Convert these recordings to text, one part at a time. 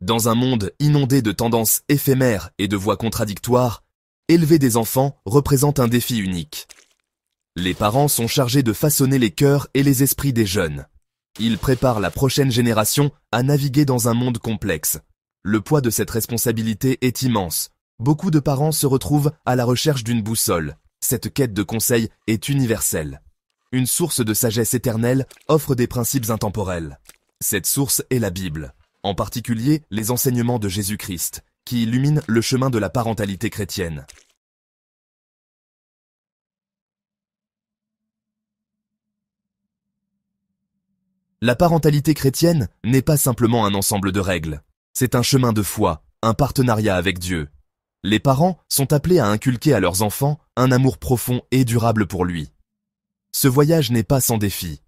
Dans un monde inondé de tendances éphémères et de voix contradictoires, élever des enfants représente un défi unique. Les parents sont chargés de façonner les cœurs et les esprits des jeunes. Ils préparent la prochaine génération à naviguer dans un monde complexe. Le poids de cette responsabilité est immense. Beaucoup de parents se retrouvent à la recherche d'une boussole. Cette quête de conseil est universelle. Une source de sagesse éternelle offre des principes intemporels. Cette source est la Bible, en particulier les enseignements de Jésus-Christ, qui illuminent le chemin de la parentalité chrétienne. La parentalité chrétienne n'est pas simplement un ensemble de règles. C'est un chemin de foi, un partenariat avec Dieu. Les parents sont appelés à inculquer à leurs enfants un amour profond et durable pour lui. Ce voyage n'est pas sans défi,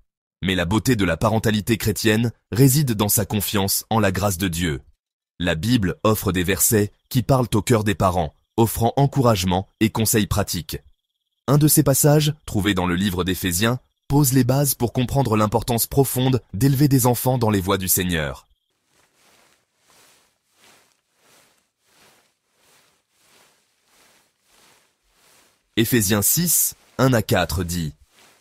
mais la beauté de la parentalité chrétienne réside dans sa confiance en la grâce de Dieu. La Bible offre des versets qui parlent au cœur des parents, offrant encouragement et conseils pratiques. Un de ces passages, trouvé dans le livre d'Éphésiens, pose les bases pour comprendre l'importance profonde d'élever des enfants dans les voies du Seigneur. Éphésiens 6, 1 à 4 dit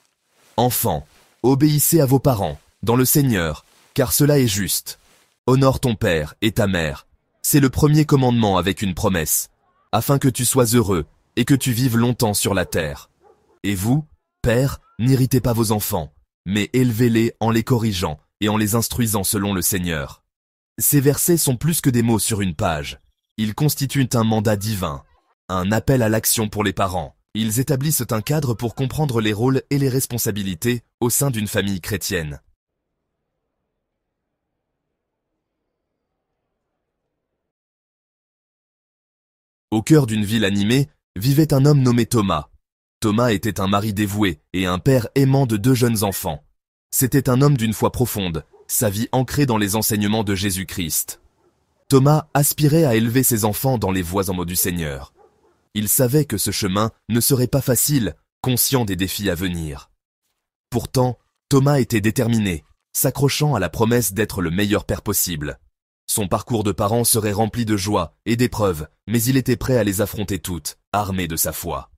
« Enfants, obéissez à vos parents, dans le Seigneur, car cela est juste. Honore ton père et ta mère. C'est le premier commandement avec une promesse, afin que tu sois heureux et que tu vives longtemps sur la terre. Et vous, pères, n'irritez pas vos enfants, mais élevez-les en les corrigeant et en les instruisant selon le Seigneur. » Ces versets sont plus que des mots sur une page. Ils constituent un mandat divin, un appel à l'action pour les parents. Ils établissent un cadre pour comprendre les rôles et les responsabilités au sein d'une famille chrétienne. Au cœur d'une ville animée, vivait un homme nommé Thomas. Thomas était un mari dévoué et un père aimant de 2 jeunes enfants. C'était un homme d'une foi profonde, sa vie ancrée dans les enseignements de Jésus-Christ. Thomas aspirait à élever ses enfants dans les voies en mots du Seigneur. Il savait que ce chemin ne serait pas facile, conscient des défis à venir. Pourtant, Thomas était déterminé, s'accrochant à la promesse d'être le meilleur père possible. Son parcours de parent serait rempli de joie et d'épreuves, mais il était prêt à les affronter toutes, armé de sa foi.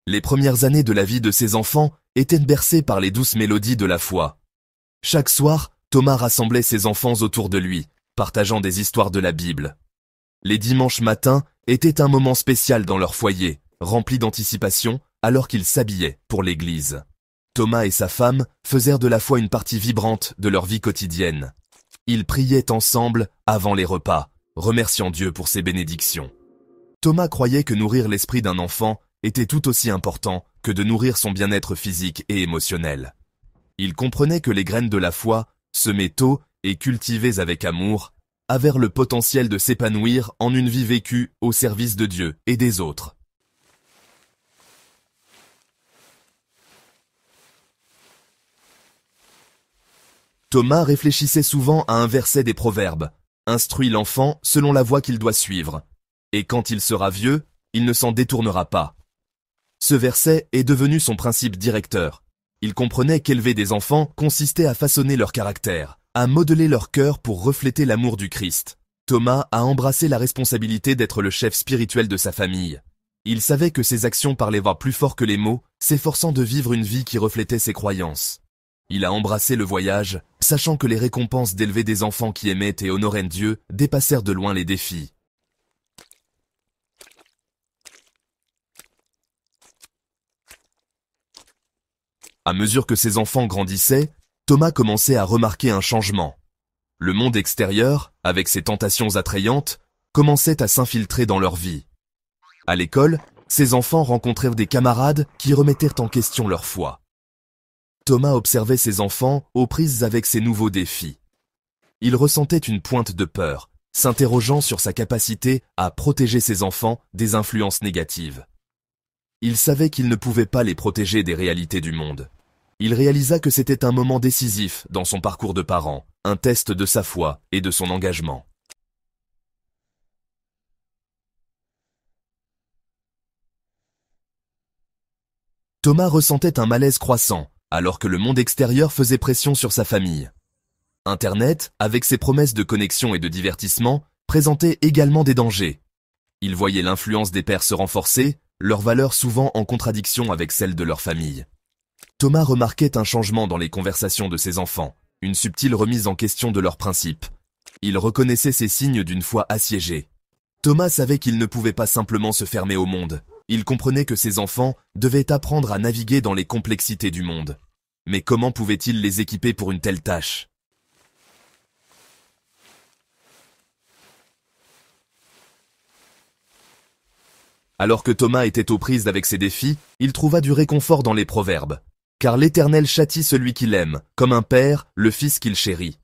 Les premières années de la vie de ses enfants étaient bercées par les douces mélodies de la foi. Chaque soir, Thomas rassemblait ses enfants autour de lui, partageant des histoires de la Bible. Les dimanches matins étaient un moment spécial dans leur foyer, rempli d'anticipation, alors qu'ils s'habillaient pour l'église. Thomas et sa femme faisèrent de la foi une partie vibrante de leur vie quotidienne. Ils priaient ensemble avant les repas, remerciant Dieu pour ses bénédictions. Thomas croyait que nourrir l'esprit d'un enfant était tout aussi important que de nourrir son bien-être physique et émotionnel. Il comprenait que les graines de la foi, semées tôt et cultivées avec amour, avaient le potentiel de s'épanouir en une vie vécue au service de Dieu et des autres. Thomas réfléchissait souvent à un verset des Proverbes, « Instruis l'enfant selon la voie qu'il doit suivre, et quand il sera vieux, il ne s'en détournera pas. » Ce verset est devenu son principe directeur. Il comprenait qu'élever des enfants consistait à façonner leur caractère, à modeler leur cœur pour refléter l'amour du Christ. Thomas a embrassé la responsabilité d'être le chef spirituel de sa famille. Il savait que ses actions parlaient voix plus fort que les mots, s'efforçant de vivre une vie qui reflétait ses croyances. Il a embrassé le voyage, sachant que les récompenses d'élever des enfants qui aimaient et honoraient Dieu dépassèrent de loin les défis. À mesure que ses enfants grandissaient, Thomas commençait à remarquer un changement. Le monde extérieur, avec ses tentations attrayantes, commençait à s'infiltrer dans leur vie. À l'école, ses enfants rencontrèrent des camarades qui remettèrent en question leur foi. Thomas observait ses enfants aux prises avec ces nouveaux défis. Il ressentait une pointe de peur, s'interrogeant sur sa capacité à protéger ses enfants des influences négatives. Il savait qu'il ne pouvait pas les protéger des réalités du monde. Il réalisa que c'était un moment décisif dans son parcours de parent, un test de sa foi et de son engagement. Thomas ressentait un malaise croissant, alors que le monde extérieur faisait pression sur sa famille. Internet, avec ses promesses de connexion et de divertissement, présentait également des dangers. Il voyait l'influence des pères se renforcer, leurs valeurs souvent en contradiction avec celles de leur famille. Thomas remarquait un changement dans les conversations de ses enfants, une subtile remise en question de leurs principes. Il reconnaissait ces signes d'une foi assiégée. Thomas savait qu'il ne pouvait pas simplement se fermer au monde. Il comprenait que ses enfants devaient apprendre à naviguer dans les complexités du monde. Mais comment pouvait-il les équiper pour une telle tâche ? Alors que Thomas était aux prises avec ses défis, il trouva du réconfort dans les proverbes. Car l'Éternel châtie celui qu'il aime, comme un père, le fils qu'il chérit.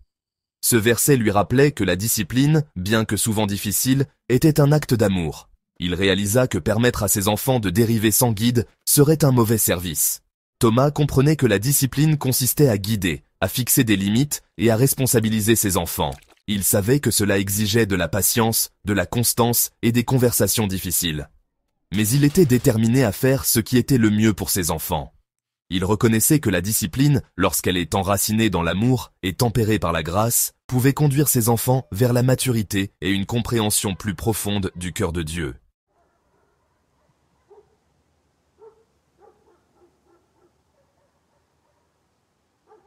Ce verset lui rappelait que la discipline, bien que souvent difficile, était un acte d'amour. Il réalisa que permettre à ses enfants de dériver sans guide serait un mauvais service. Thomas comprenait que la discipline consistait à guider, à fixer des limites et à responsabiliser ses enfants. Il savait que cela exigeait de la patience, de la constance et des conversations difficiles. Mais il était déterminé à faire ce qui était le mieux pour ses enfants. Il reconnaissait que la discipline, lorsqu'elle est enracinée dans l'amour et tempérée par la grâce, pouvait conduire ses enfants vers la maturité et une compréhension plus profonde du cœur de Dieu.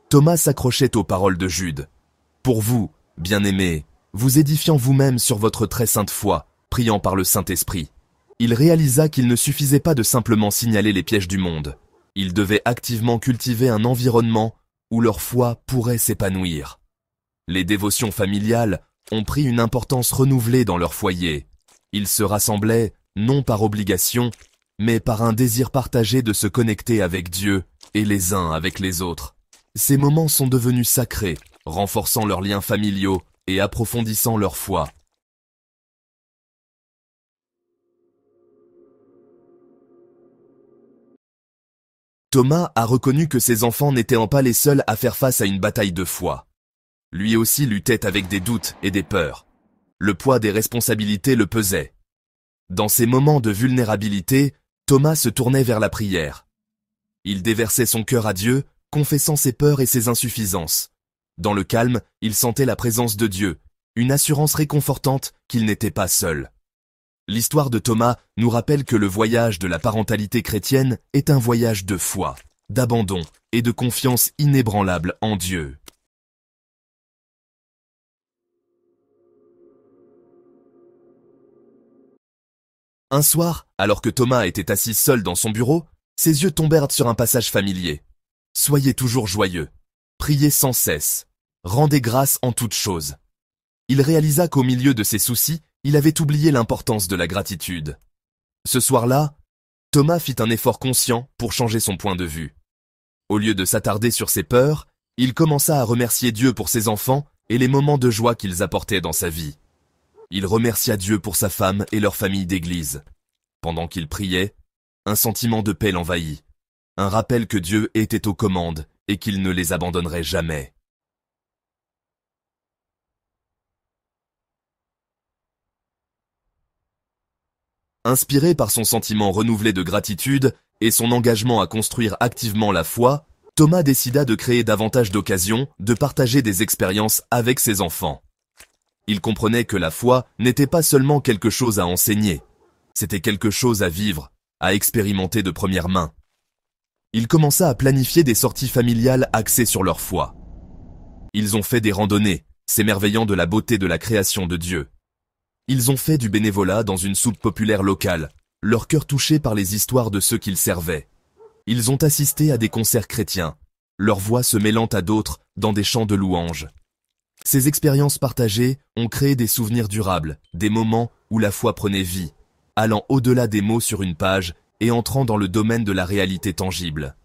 Thomas s'accrochait aux paroles de Jude. « Pour vous, bien-aimés, vous édifiant vous-même sur votre très sainte foi, priant par le Saint-Esprit. » Il réalisa qu'il ne suffisait pas de simplement signaler les pièges du monde. Ils devaient activement cultiver un environnement où leur foi pourrait s'épanouir. Les dévotions familiales ont pris une importance renouvelée dans leur foyer. Ils se rassemblaient, non par obligation, mais par un désir partagé de se connecter avec Dieu et les uns avec les autres. Ces moments sont devenus sacrés, renforçant leurs liens familiaux et approfondissant leur foi. Thomas a reconnu que ses enfants n'étaient pas les seuls à faire face à une bataille de foi. Lui aussi luttait avec des doutes et des peurs. Le poids des responsabilités le pesait. Dans ces moments de vulnérabilité, Thomas se tournait vers la prière. Il déversait son cœur à Dieu, confessant ses peurs et ses insuffisances. Dans le calme, il sentait la présence de Dieu, une assurance réconfortante qu'il n'était pas seul. L'histoire de Thomas nous rappelle que le voyage de la parentalité chrétienne est un voyage de foi, d'abandon et de confiance inébranlable en Dieu. Un soir, alors que Thomas était assis seul dans son bureau, ses yeux tombèrent sur un passage familier. « Soyez toujours joyeux, priez sans cesse, rendez grâce en toutes choses. » Il réalisa qu'au milieu de ses soucis, il avait oublié l'importance de la gratitude. Ce soir-là, Thomas fit un effort conscient pour changer son point de vue. Au lieu de s'attarder sur ses peurs, il commença à remercier Dieu pour ses enfants et les moments de joie qu'ils apportaient dans sa vie. Il remercia Dieu pour sa femme et leur famille d'église. Pendant qu'il priait, un sentiment de paix l'envahit, un rappel que Dieu était aux commandes et qu'il ne les abandonnerait jamais. Inspiré par son sentiment renouvelé de gratitude et son engagement à construire activement la foi, Thomas décida de créer davantage d'occasions de partager des expériences avec ses enfants. Il comprenait que la foi n'était pas seulement quelque chose à enseigner, c'était quelque chose à vivre, à expérimenter de première main. Il commença à planifier des sorties familiales axées sur leur foi. Ils ont fait des randonnées, s'émerveillant de la beauté de la création de Dieu. Ils ont fait du bénévolat dans une soupe populaire locale, leur cœur touché par les histoires de ceux qu'ils servaient. Ils ont assisté à des concerts chrétiens, leur voix se mêlant à d'autres dans des chants de louanges. Ces expériences partagées ont créé des souvenirs durables, des moments où la foi prenait vie, allant au-delà des mots sur une page et entrant dans le domaine de la réalité tangible.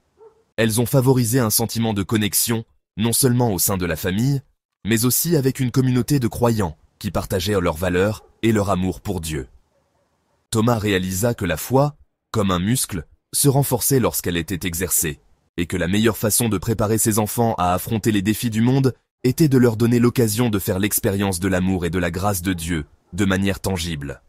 Elles ont favorisé un sentiment de connexion, non seulement au sein de la famille, mais aussi avec une communauté de croyants qui partageaient leurs valeurs et leur amour pour Dieu. Thomas réalisa que la foi, comme un muscle, se renforçait lorsqu'elle était exercée, et que la meilleure façon de préparer ses enfants à affronter les défis du monde était de leur donner l'occasion de faire l'expérience de l'amour et de la grâce de Dieu de manière tangible.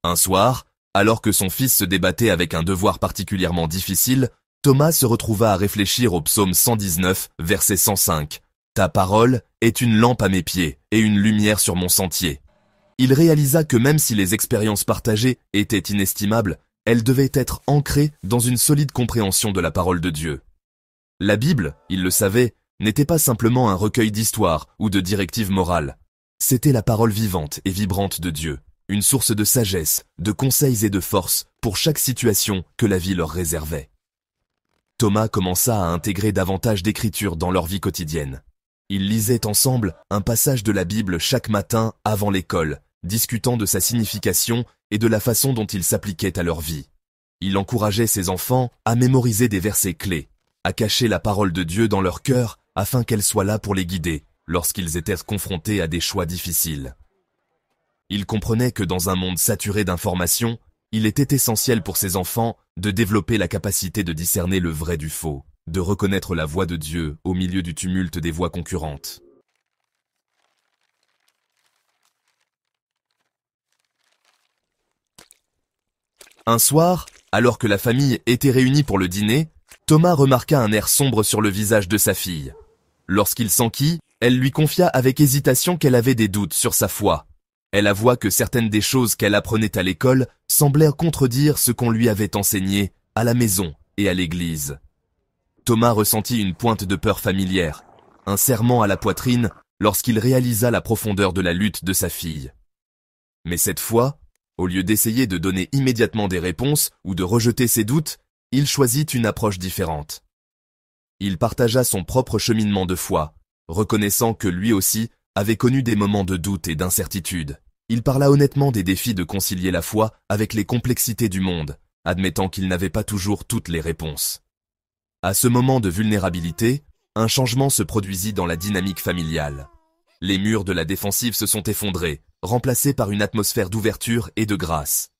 Un soir, alors que son fils se débattait avec un devoir particulièrement difficile, Thomas se retrouva à réfléchir au psaume 119, verset 105. « Ta parole est une lampe à mes pieds et une lumière sur mon sentier. » Il réalisa que même si les expériences partagées étaient inestimables, elles devaient être ancrées dans une solide compréhension de la parole de Dieu. La Bible, il le savait, n'était pas simplement un recueil d'histoires ou de directives morales. C'était la parole vivante et vibrante de Dieu, une source de sagesse, de conseils et de force pour chaque situation que la vie leur réservait. Thomas commença à intégrer davantage d'écriture dans leur vie quotidienne. Ils lisaient ensemble un passage de la Bible chaque matin avant l'école, discutant de sa signification et de la façon dont il s'appliquait à leur vie. Il encourageait ses enfants à mémoriser des versets clés, à cacher la parole de Dieu dans leur cœur afin qu'elle soit là pour les guider lorsqu'ils étaient confrontés à des choix difficiles. Il comprenait que dans un monde saturé d'informations, il était essentiel pour ses enfants de développer la capacité de discerner le vrai du faux, de reconnaître la voix de Dieu au milieu du tumulte des voix concurrentes. Un soir, alors que la famille était réunie pour le dîner, Thomas remarqua un air sombre sur le visage de sa fille. Lorsqu'il s'enquit, elle lui confia avec hésitation qu'elle avait des doutes sur sa foi. Elle avoua que certaines des choses qu'elle apprenait à l'école semblaient contredire ce qu'on lui avait enseigné à la maison et à l'église. Thomas ressentit une pointe de peur familière, un serrement à la poitrine lorsqu'il réalisa la profondeur de la lutte de sa fille. Mais cette fois, au lieu d'essayer de donner immédiatement des réponses ou de rejeter ses doutes, il choisit une approche différente. Il partagea son propre cheminement de foi, reconnaissant que lui aussi avait connu des moments de doute et d'incertitude. Il parla honnêtement des défis de concilier la foi avec les complexités du monde, admettant qu'il n'avait pas toujours toutes les réponses. À ce moment de vulnérabilité, un changement se produisit dans la dynamique familiale. Les murs de la défensive se sont effondrés, remplacés par une atmosphère d'ouverture et de grâce.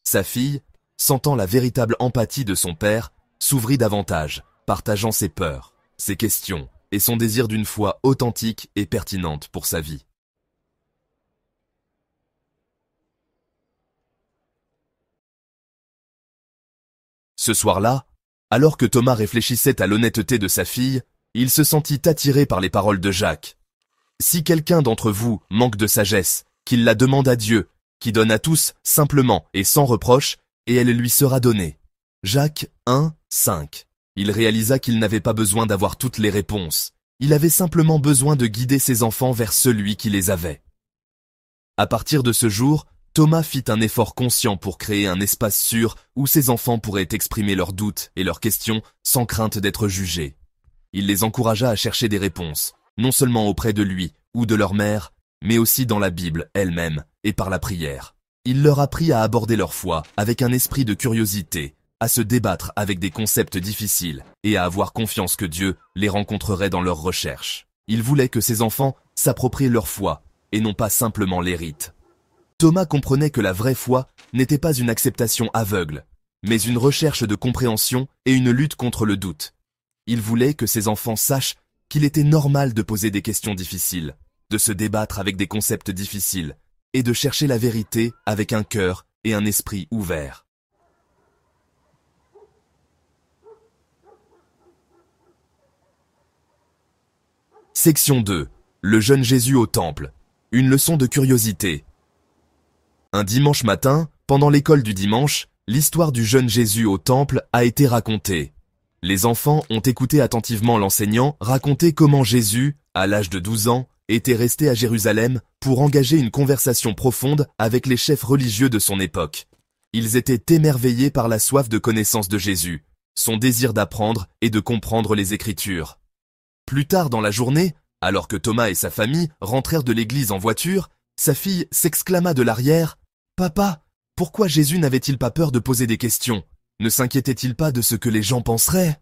Sa fille, sentant la véritable empathie de son père, s'ouvrit davantage, partageant ses peurs, ses questions et son désir d'une foi authentique et pertinente pour sa vie. Ce soir-là, alors que Thomas réfléchissait à l'honnêteté de sa fille, il se sentit attiré par les paroles de Jacques. « Si quelqu'un d'entre vous manque de sagesse, qu'il la demande à Dieu, qui donne à tous simplement et sans reproche, et elle lui sera donnée. » Jacques 1, 5. Il réalisa qu'il n'avait pas besoin d'avoir toutes les réponses. Il avait simplement besoin de guider ses enfants vers celui qui les avait. À partir de ce jour, Thomas fit un effort conscient pour créer un espace sûr où ses enfants pourraient exprimer leurs doutes et leurs questions sans crainte d'être jugés. Il les encouragea à chercher des réponses, non seulement auprès de lui ou de leur mère, mais aussi dans la Bible elle-même et par la prière. Il leur apprit à aborder leur foi avec un esprit de curiosité, à se débattre avec des concepts difficiles et à avoir confiance que Dieu les rencontrerait dans leurs recherches. Il voulait que ses enfants s'approprient leur foi et non pas simplement les rites. Thomas comprenait que la vraie foi n'était pas une acceptation aveugle, mais une recherche de compréhension et une lutte contre le doute. Il voulait que ses enfants sachent qu'il était normal de poser des questions difficiles, de se débattre avec des concepts difficiles et de chercher la vérité avec un cœur et un esprit ouverts. Section 2. Le jeune Jésus au temple. Une leçon de curiosité. Un dimanche matin, pendant l'école du dimanche, l'histoire du jeune Jésus au temple a été racontée. Les enfants ont écouté attentivement l'enseignant raconter comment Jésus, à l'âge de 12 ans, était resté à Jérusalem pour engager une conversation profonde avec les chefs religieux de son époque. Ils étaient émerveillés par la soif de connaissance de Jésus, son désir d'apprendre et de comprendre les Écritures. Plus tard dans la journée, alors que Thomas et sa famille rentrèrent de l'église en voiture, sa fille s'exclama de l'arrière « Papa, pourquoi Jésus n'avait-il pas peur de poser des questions? Ne s'inquiétait-il pas de ce que les gens penseraient ?»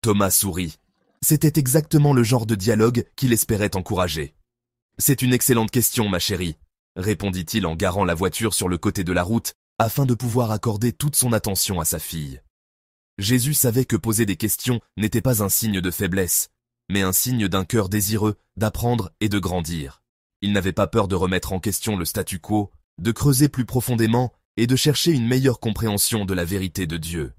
Thomas sourit. C'était exactement le genre de dialogue qu'il espérait encourager. « C'est une excellente question, ma chérie, » répondit-il en garant la voiture sur le côté de la route afin de pouvoir accorder toute son attention à sa fille. Jésus savait que poser des questions n'était pas un signe de faiblesse, mais un signe d'un cœur désireux d'apprendre et de grandir. Il n'avait pas peur de remettre en question le statu quo, de creuser plus profondément et de chercher une meilleure compréhension de la vérité de Dieu.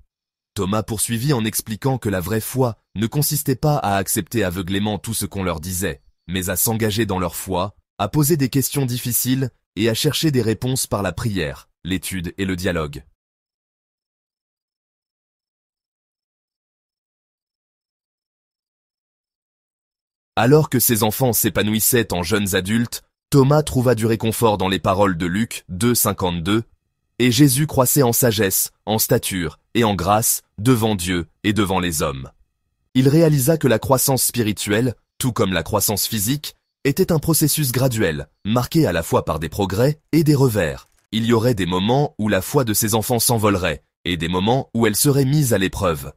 Thomas poursuivit en expliquant que la vraie foi ne consistait pas à accepter aveuglément tout ce qu'on leur disait, mais à s'engager dans leur foi, à poser des questions difficiles et à chercher des réponses par la prière, l'étude et le dialogue. Alors que ses enfants s'épanouissaient en jeunes adultes, Thomas trouva du réconfort dans les paroles de Luc 2,52 « Et Jésus croissait en sagesse, en stature et en grâce devant Dieu et devant les hommes. » Il réalisa que la croissance spirituelle, tout comme la croissance physique, était un processus graduel, marqué à la fois par des progrès et des revers. Il y aurait des moments où la foi de ses enfants s'envolerait, et des moments où elle serait mise à l'épreuve.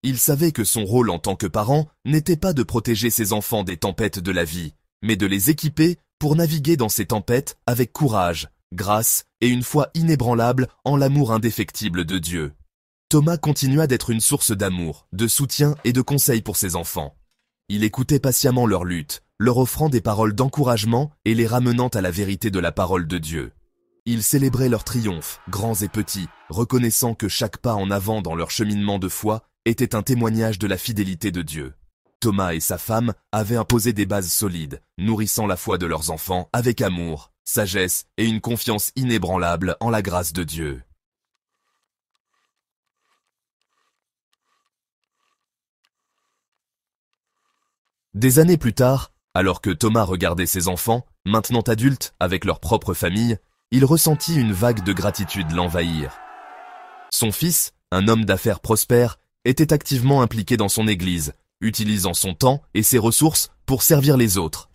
Il savait que son rôle en tant que parent n'était pas de protéger ses enfants des tempêtes de la vie, mais de les équiper pour naviguer dans ces tempêtes avec courage, grâce et une foi inébranlable en l'amour indéfectible de Dieu. Thomas continua d'être une source d'amour, de soutien et de conseils pour ses enfants. Il écoutait patiemment leur lutte, leur offrant des paroles d'encouragement et les ramenant à la vérité de la parole de Dieu. Il célébrait leurs triomphes, grands et petits, reconnaissant que chaque pas en avant dans leur cheminement de foi était un témoignage de la fidélité de Dieu. Thomas et sa femme avaient imposé des bases solides, nourrissant la foi de leurs enfants avec amour, sagesse et une confiance inébranlable en la grâce de Dieu. Des années plus tard, alors que Thomas regardait ses enfants, maintenant adultes, avec leur propre famille, il ressentit une vague de gratitude l'envahir. Son fils, un homme d'affaires prospère, était activement impliqué dans son église, utilisant son temps et ses ressources pour servir les autres.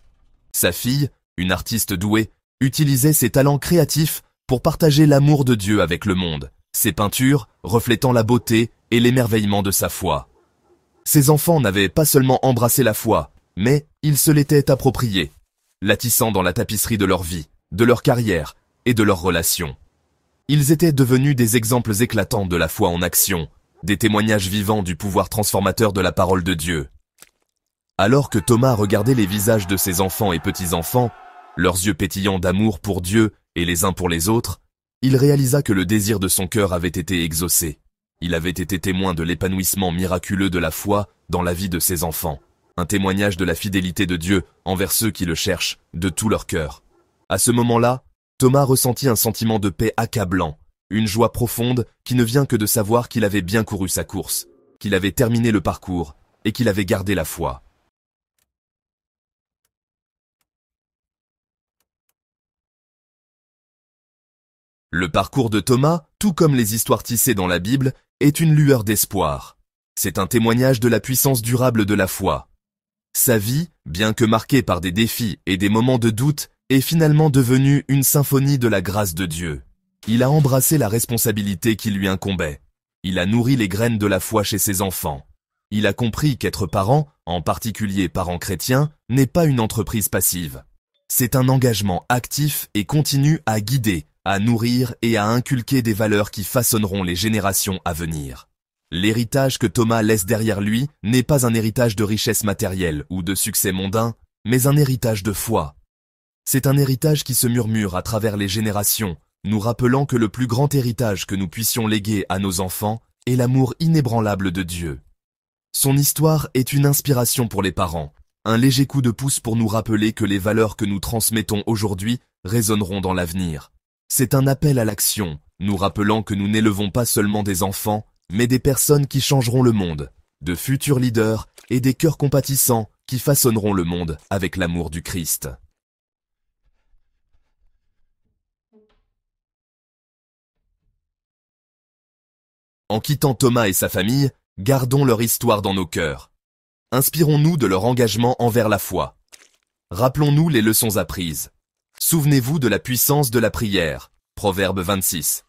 Sa fille, une artiste douée, utilisait ses talents créatifs pour partager l'amour de Dieu avec le monde, ses peintures reflétant la beauté et l'émerveillement de sa foi. Ses enfants n'avaient pas seulement embrassé la foi, mais ils se l'étaient appropriée, la tissant dans la tapisserie de leur vie, de leur carrière et de leurs relations. Ils étaient devenus des exemples éclatants de la foi en action, des témoignages vivants du pouvoir transformateur de la parole de Dieu. Alors que Thomas regardait les visages de ses enfants et petits-enfants, leurs yeux pétillants d'amour pour Dieu et les uns pour les autres, il réalisa que le désir de son cœur avait été exaucé. Il avait été témoin de l'épanouissement miraculeux de la foi dans la vie de ses enfants, un témoignage de la fidélité de Dieu envers ceux qui le cherchent de tout leur cœur. À ce moment-là, Thomas ressentit un sentiment de paix accablant, une joie profonde qui ne vient que de savoir qu'il avait bien couru sa course, qu'il avait terminé le parcours et qu'il avait gardé la foi. Le parcours de Thomas, tout comme les histoires tissées dans la Bible, est une lueur d'espoir. C'est un témoignage de la puissance durable de la foi. Sa vie, bien que marquée par des défis et des moments de doute, est finalement devenue une symphonie de la grâce de Dieu. Il a embrassé la responsabilité qui lui incombait. Il a nourri les graines de la foi chez ses enfants. Il a compris qu'être parent, en particulier parent chrétien, n'est pas une entreprise passive. C'est un engagement actif et continu à guider, à nourrir et à inculquer des valeurs qui façonneront les générations à venir. L'héritage que Thomas laisse derrière lui n'est pas un héritage de richesse matérielle ou de succès mondain, mais un héritage de foi. C'est un héritage qui se murmure à travers les générations, nous rappelant que le plus grand héritage que nous puissions léguer à nos enfants est l'amour inébranlable de Dieu. Son histoire est une inspiration pour les parents, un léger coup de pouce pour nous rappeler que les valeurs que nous transmettons aujourd'hui résonneront dans l'avenir. C'est un appel à l'action, nous rappelant que nous n'élevons pas seulement des enfants, mais des personnes qui changeront le monde, de futurs leaders et des cœurs compatissants qui façonneront le monde avec l'amour du Christ. En quittant Thomas et sa famille, gardons leur histoire dans nos cœurs. Inspirons-nous de leur engagement envers la foi. Rappelons-nous les leçons apprises. Souvenez-vous de la puissance de la prière. Proverbe 26.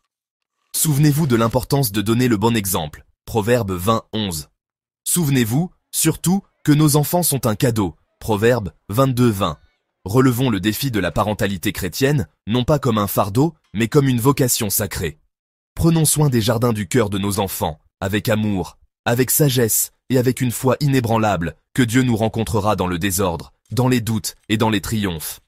Souvenez-vous de l'importance de donner le bon exemple. Proverbe 20:11. Souvenez-vous, surtout, que nos enfants sont un cadeau. Proverbe 22:20. Relevons le défi de la parentalité chrétienne, non pas comme un fardeau, mais comme une vocation sacrée. Prenons soin des jardins du cœur de nos enfants, avec amour, avec sagesse et avec une foi inébranlable que Dieu nous rencontrera dans le désordre, dans les doutes et dans les triomphes.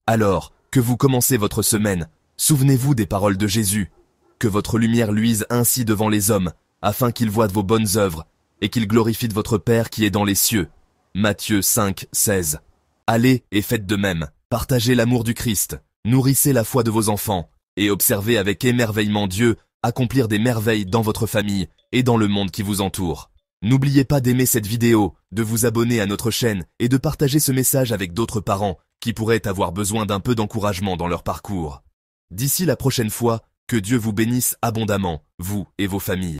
Alors, que vous commencez votre semaine, souvenez-vous des paroles de Jésus. Que votre lumière luise ainsi devant les hommes, afin qu'ils voient vos bonnes œuvres, et qu'ils glorifient votre Père qui est dans les cieux. Matthieu 5, 16. Allez et faites de même. Partagez l'amour du Christ, nourrissez la foi de vos enfants, et observez avec émerveillement Dieu accomplir des merveilles dans votre famille et dans le monde qui vous entoure. N'oubliez pas d'aimer cette vidéo, de vous abonner à notre chaîne et de partager ce message avec d'autres parents qui pourraient avoir besoin d'un peu d'encouragement dans leur parcours. D'ici la prochaine fois, que Dieu vous bénisse abondamment, vous et vos familles.